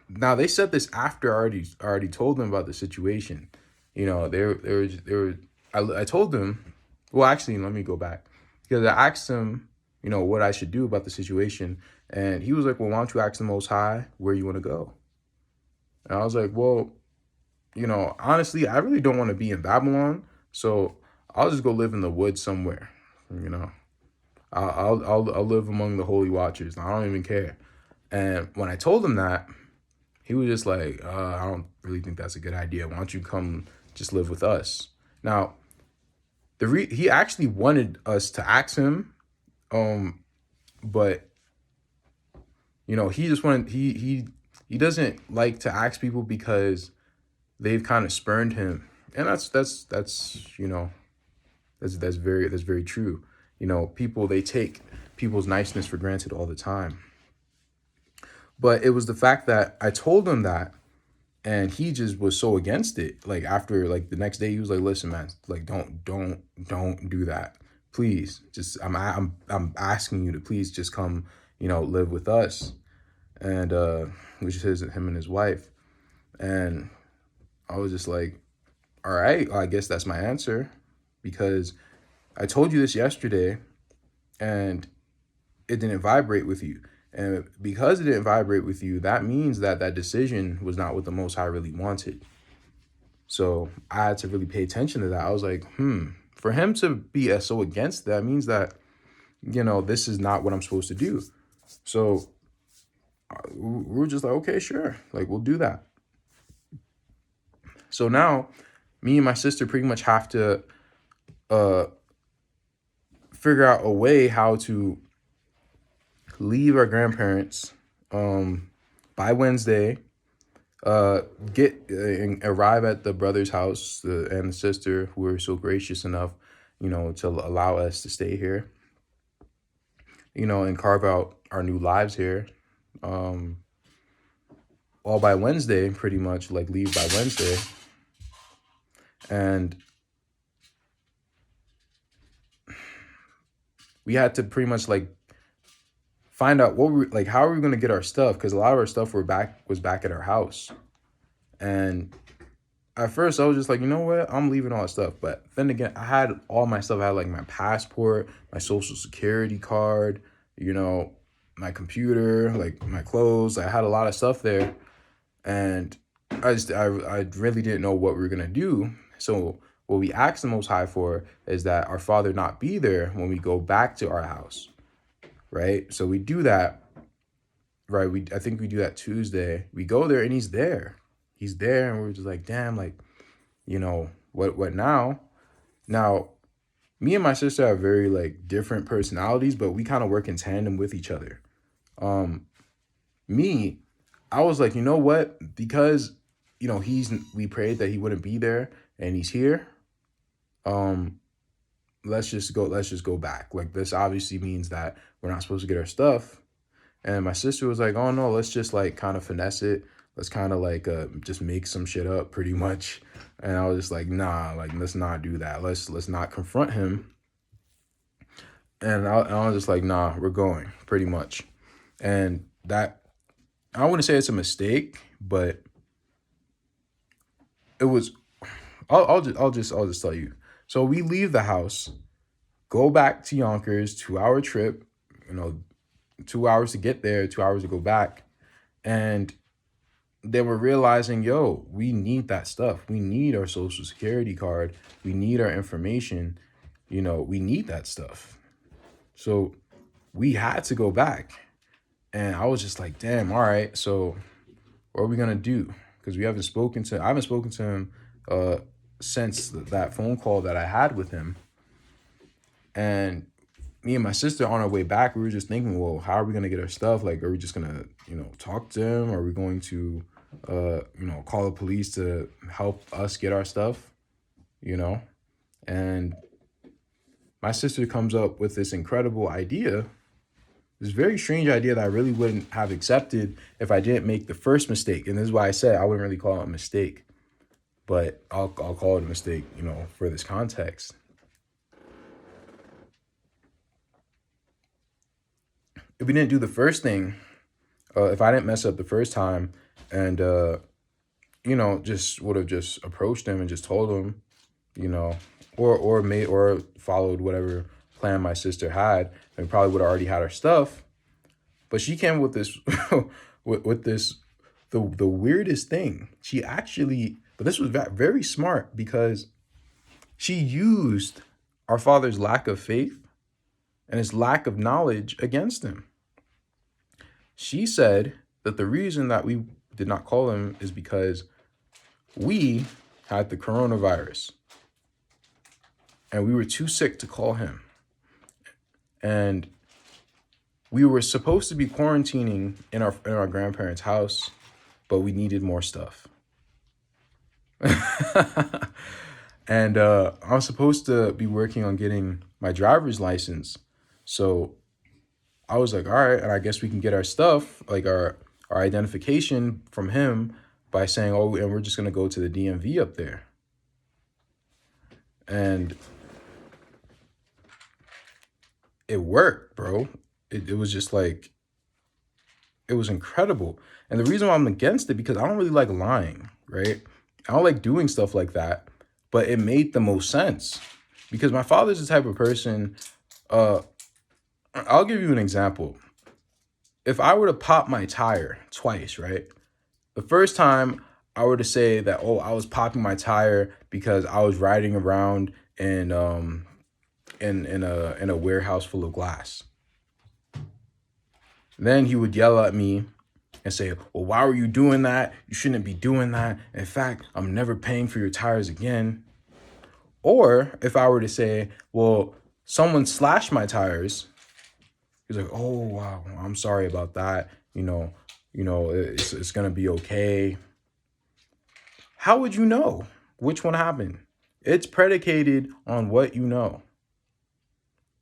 now they said this after I already told them about the situation. You know, they were I told them, well, actually, let me go back, because I asked him, you know, what I should do about the situation, and he was like, well, why don't you ask the Most High where you want to go? And I was like, well, you know, honestly, I really don't want to be in Babylon, so I'll just go live in the woods somewhere. You know, I'll live among the holy watchers. I don't even care. And when I told him that, he was just like, I don't really think that's a good idea. Why don't you come just live with us? Now, he actually wanted us to ask him, but you know, he just wanted he doesn't like to ask people because they've kind of spurned him, and that's you know, that's very true. You know, people, they take people's niceness for granted all the time. But it was the fact that I told him that, and he just was so against it. Like after, like the next day, he was like, "Listen, man, like don't do that, please. Just I'm asking you to please just come, you know, live with us." And which is him and his wife. And I was just like, all right, well, I guess that's my answer, because I told you this yesterday, and it didn't vibrate with you. And because it didn't vibrate with you, that means that that decision was not what the Most High really wanted. So I had to really pay attention to that. I was like, for him to be so against that means that, you know, this is not what I'm supposed to do. So we were just like, okay, sure. Like, we'll do that. So now me and my sister pretty much have to uh, figure out a way how to leave our grandparents by Wednesday, get and arrive at the brother's house, and the sister who were so gracious enough, you know, to allow us to stay here, you know, and carve out our new lives here. All by Wednesday, pretty much, like leave by Wednesday. And we had to pretty much like find out what we like, how are we going to get our stuff, because a lot of our stuff was back at our house. And at first I was just like, you know what, I'm leaving all that stuff. But then again, I had all my stuff. I had like my passport, my social security card, you know, my computer, like my clothes. I had a lot of stuff there, and I really didn't know what we were gonna do. So what we asked the Most High for is that our father not be there when we go back to our house, right? So we do that, right? I think we do that Tuesday. We go there and he's there. He's there, and we're just like, damn, like, you know, what now? Now, me and my sister have very like different personalities, but we kind of work in tandem with each other. Me, I was like, you know what? Because, you know, we prayed that he wouldn't be there, and he's here. Um, let's just go back. Like, this obviously means that we're not supposed to get our stuff. And my sister was like, oh no, let's just like kind of finesse it. Let's kind of like just make some shit up pretty much. And I was just like, nah, like, let's not do that. Let's not confront him. And I was just like, nah, we're going pretty much. And that, I wouldn't say it's a mistake, but it was, I'll just tell you. So we leave the house, go back to Yonkers, 2 hour trip, you know, 2 hours to get there, 2 hours to go back. And then we're realizing, yo, we need that stuff. We need our social security card. We need our information. You know, we need that stuff. So we had to go back. And I was just like, damn, all right. So what are we gonna do? Because I haven't spoken to him since that phone call that I had with him. And me and my sister on our way back, we were just thinking, well, how are we gonna get our stuff? Like, are we just gonna, you know, talk to him? Are we going to you know, call the police to help us get our stuff? You know? And my sister comes up with this incredible idea, this very strange idea that I really wouldn't have accepted if I didn't make the first mistake. And this is why I said I wouldn't really call it a mistake, but I'll call it a mistake, for this context. If we didn't do the first thing, if I didn't mess up the first time and, just would have just approached him and just told him, or followed whatever plan my sister had, and probably would have already had her stuff. But she came with this, with this, the weirdest thing. She actually, but this was very smart because she used our father's lack of faith and his lack of knowledge against him. She said that the reason that we did not call him is because we had the coronavirus and we were too sick to call him. And we were supposed to be quarantining in our grandparents' house, but we needed more stuff. And I'm supposed to be working on getting my driver's license. So I was like, all right, and I guess we can get our stuff, like our identification from him by saying, oh, and we're just going to go to the DMV up there. And it worked, bro. It was just like, it was incredible. And the reason why I'm against it, because I don't really like lying, right? I don't like doing stuff like that, but it made the most sense because my father's the type of person, I'll give you an example. If I were to pop my tire twice, right? The first time I were to say that, oh, I was popping my tire because I was riding around in a warehouse full of glass. Then he would yell at me and say, well, why were you doing that? You shouldn't be doing that. In fact, I'm never paying for your tires again. Or if I were to say, well, someone slashed my tires, he's like, oh, wow, I'm sorry about that. It's going to be okay. How would you know which one happened? It's predicated on what you know.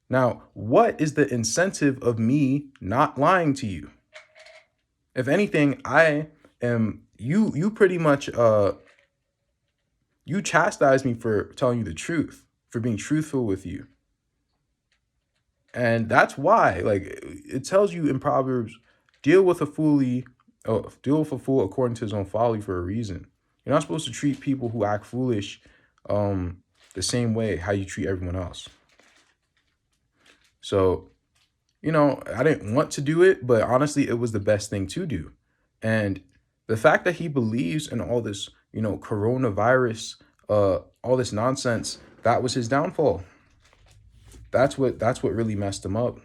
Now, what is the incentive of me not lying to you? If anything, you pretty much, you chastise me for telling you the truth, for being truthful with you. And that's why, like, it tells you in Proverbs, deal with a fool according to his own folly for a reason. You're not supposed to treat people who act foolish the same way how you treat everyone else. So, I didn't want to do it, but honestly, it was the best thing to do. And the fact that he believes in all this, coronavirus, all this nonsense, that was his downfall. That's what really messed him up.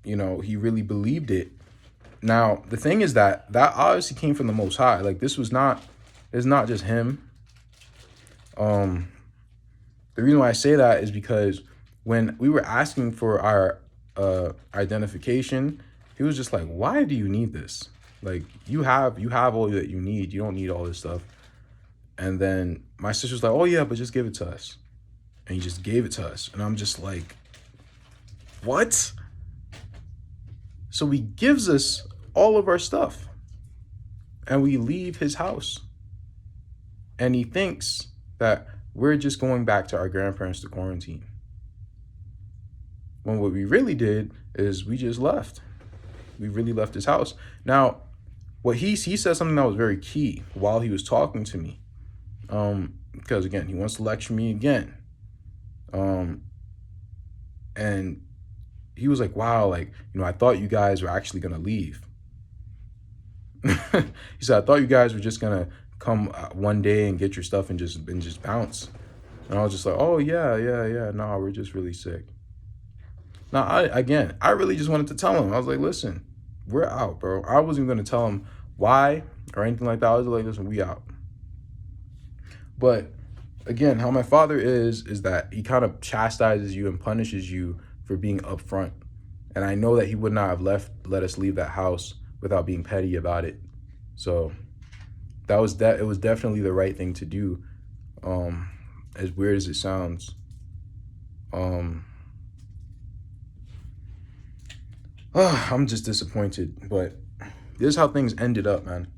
He really believed it. Now, the thing is that obviously came from the Most High. Like, it's not just him. The reason why I say that is because when we were asking for our identification, he was just like, why do you need this? Like, you have all that you need. You don't need all this stuff. And then my sister's like, oh yeah, but just give it to us. And he just gave it to us. And I'm just like, what? So he gives us all of our stuff and we leave his house. And he thinks that we're just going back to our grandparents to quarantine. When what we really did is we just left. We really left his house. Now, what he said something that was very key while he was talking to me. Because again, he wants to lecture me again. And he was like, wow, like, I thought you guys were actually going to leave. He said, I thought you guys were just going to come one day and get your stuff and just bounce. And I was just like, oh yeah. No, we're just really sick. Now, I really just wanted to tell him. I was like, listen, we're out, bro. I wasn't going to tell him why or anything like that. I was like, listen, we out. But again, how my father is that he kind of chastises you and punishes you for being upfront. And I know that he would not have let us leave that house without being petty about it. So it was definitely the right thing to do. as weird as it sounds, um, I'm just disappointed. But this is how things ended up, man.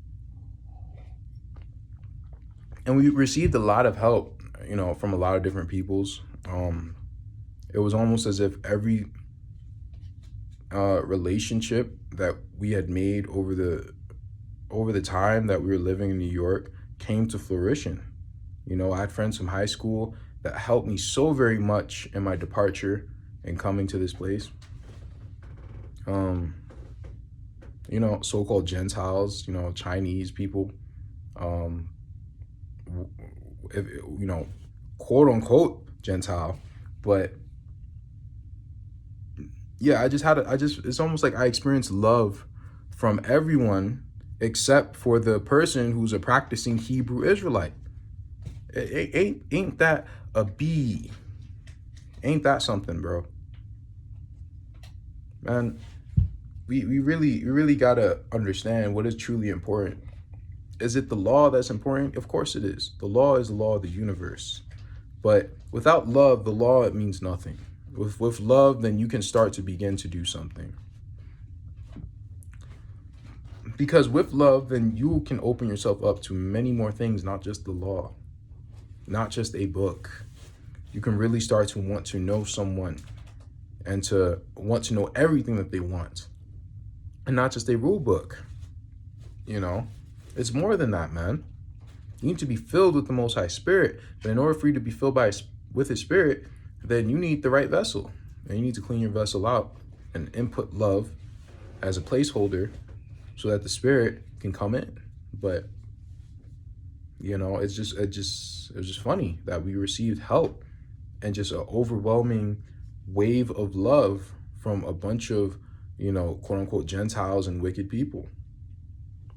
And we received a lot of help, from a lot of different peoples. It was almost as if every relationship that we had made over the time that we were living in New York came to fruition. I had friends from high school that helped me so very much in my departure and coming to this place. Um, So-called Gentiles, Chinese people, um, if, quote unquote Gentile, but yeah, it's almost like I experienced love from everyone except for the person who's a practicing Hebrew Israelite. Ain't that a bee? Ain't that something, bro? Man, we really gotta understand what is truly important. Is it the law that's important? Of course it is. The law is the law of the universe. But without love, the law, it means nothing. With love, then you can start to begin to do something. Because with love, then you can open yourself up to many more things, not just the law, not just a book. You can really start to want to know someone and to want to know everything that they want, and not just a rule book. It's more than that, man. You need to be filled with the Most High Spirit. But in order for you to be filled with His Spirit, then you need the right vessel. And you need to clean your vessel out and input love as a placeholder so that the Spirit can come in. But, it's just funny that we received help and just an overwhelming wave of love from a bunch of, quote unquote Gentiles and wicked people.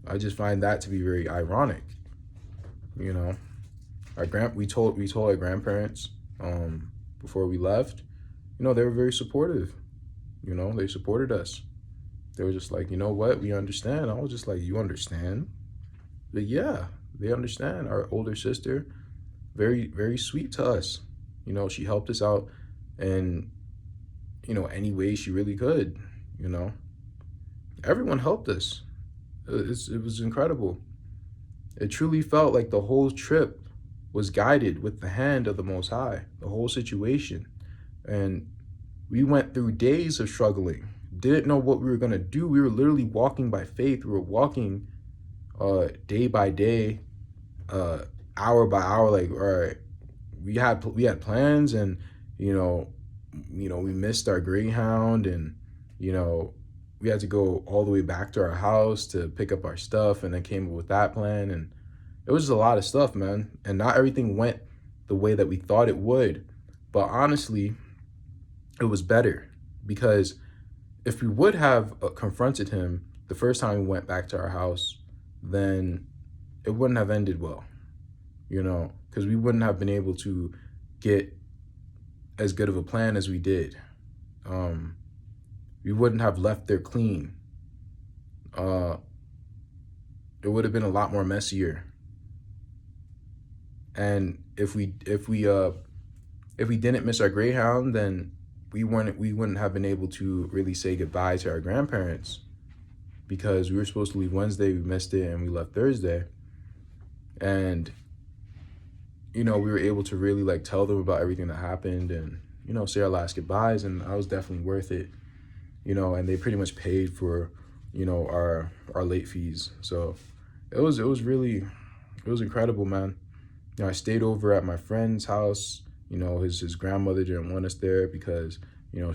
I just find that to be very ironic. We told our grandparents before we left. They were very supportive. They supported us. They were just like, you know what, we understand. I was just like, you understand? But yeah, they understand. Our older sister, very, very sweet to us. She helped us out in, any way she really could. Everyone helped us. It was incredible. It truly felt like the whole trip was guided with the hand of the Most High, the whole situation. And we went through days of struggling, didn't know what we were going to do. We were literally walking by faith. We were walking day by day, hour by hour. Like, all right, we had plans, and we missed our Greyhound, and we had to go all the way back to our house to pick up our stuff, and then came up with that plan. And it was just a lot of stuff, man. And not everything went the way that we thought it would. But honestly, it was better, because if we would have confronted him the first time we went back to our house, then it wouldn't have ended well, because we wouldn't have been able to get as good of a plan as we did. We wouldn't have left there clean. It would have been a lot more messier. And if we didn't miss our Greyhound, then we wouldn't have been able to really say goodbye to our grandparents, because we were supposed to leave Wednesday, we missed it, and we left Thursday. And we were able to really like tell them about everything that happened, and say our last goodbyes, and that was definitely worth it. And they pretty much paid for our late fees. So it was incredible, man. I stayed over at my friend's house. His grandmother didn't want us there because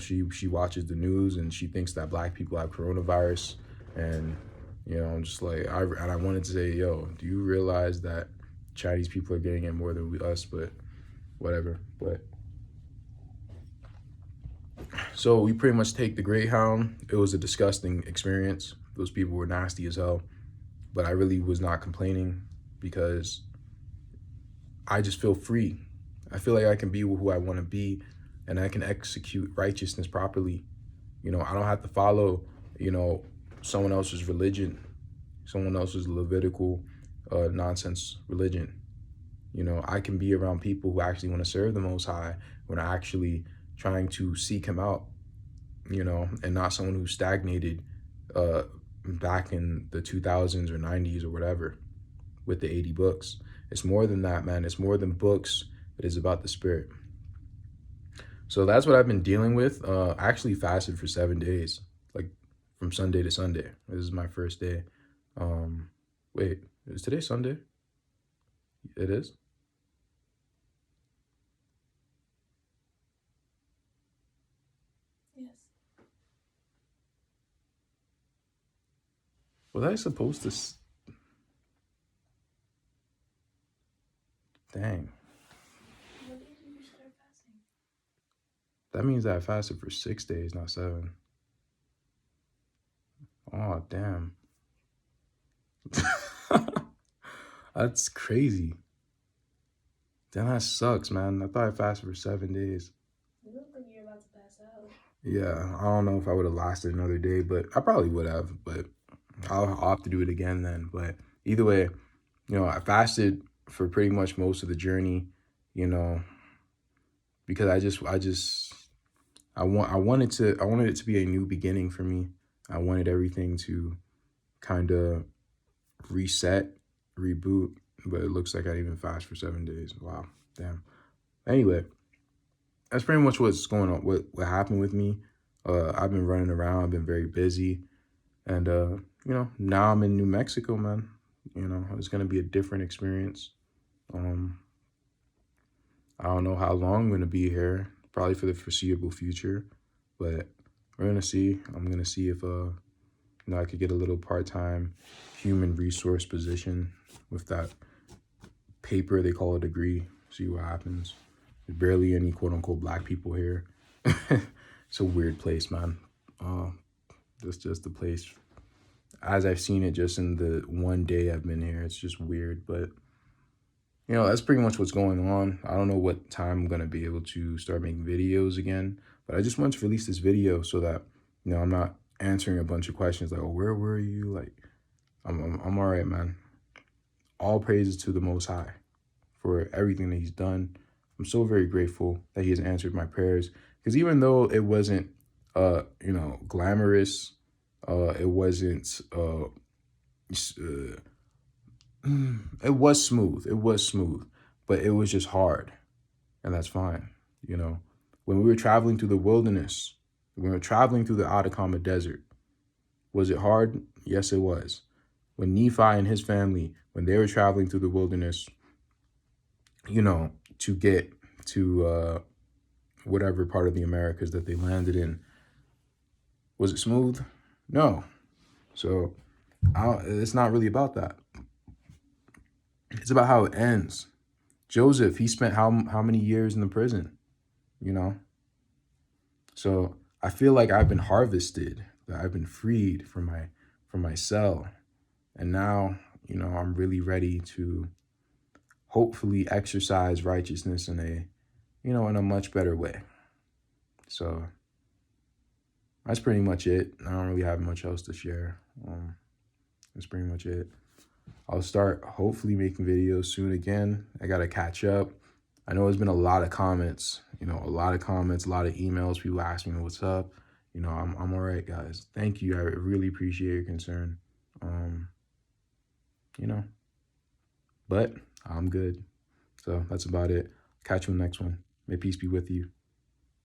she watches the news and she thinks that black people have coronavirus. And I'm just like, I wanted to say, yo, do you realize that Chinese people are getting it more than us? But whatever. But so we pretty much take the Greyhound. It was a disgusting experience. Those people were nasty as hell. But I really was not complaining, because I just feel free. I feel like I can be who I want to be, and I can execute righteousness properly. I don't have to follow, someone else's religion, someone else's Levitical nonsense religion. You know, I can be around people who actually want to serve the Most High, when I actually trying to seek Him out, you know, and not someone who stagnated uh, back in the 2000s or 90s or whatever with the 80 books. It's more than that, man. It's more than books. It is about the spirit. So that's what I've been dealing with. I actually fasted for 7 days, like from Sunday to Sunday. This is my first day. Um, Wait, is today Sunday? It is? Yes. Was I supposed to? Dang. What day did you start fasting? That means that I fasted for 6 days, not 7. Oh, damn. That's crazy. Damn, that sucks, man. I thought I fasted for 7 days. You look like you're about to pass out. Yeah, I don't know if I would have lasted another day, but I probably would have. But I'll have to do it again then. But either way, you know, I fasted for pretty much most of the journey, you know, because I wanted it to be a new beginning for me. I wanted everything to kind of reset, reboot, but it looks like I didn't even fast for 7 days. Wow, damn. Anyway, that's pretty much what's going on. What happened with me? I've been running around. I've been very busy, and you know, now I'm in New Mexico, man. You know, it's gonna be a different experience. Um, I don't know how long I'm gonna be here. Probably for the foreseeable future, but we're gonna see. I'm gonna see if you know, I could get a little part-time human resource position with that paper they call a degree. See what happens. There's barely any quote unquote black people here. It's a weird place, man. Uh, that's just the place. As I've seen it just in the one day I've been here, it's just weird. But you know, that's pretty much what's going on. I don't know what time I'm gonna be able to start making videos again, but I just wanted to release this video so that, you know, I'm not answering a bunch of questions like, "Oh, where were you?" Like, I'm all right, man. All praises to the Most High for everything that He's done. I'm so very grateful that He has answered my prayers. Because even though it wasn't, you know, glamorous, it wasn't, it was smooth. It was smooth, but it was just hard, and that's fine. You know, when we were traveling through the wilderness, when we were traveling through the Atacama Desert, was it hard? Yes, it was. When Nephi and his family, when they were traveling through the wilderness, you know, to get to whatever part of the Americas that they landed in, was it smooth? No. So it's not really about that. It's about how it ends. Joseph, he spent how many years in the prison, you know? So I feel like I've been harvested, that I've been freed from my cell. And now, you know, I'm really ready to hopefully exercise righteousness in a, you know, in a much better way. So that's pretty much it. I don't really have much else to share. That's pretty much it. I'll start hopefully making videos soon again. I got to catch up. I know there's been a lot of comments, you know, a lot of comments, a lot of emails, people asking me what's up. You know, I'm all right, guys. Thank you. I really appreciate your concern. Um, you know, but I'm good. So that's about it. Catch you in the next one. May peace be with you.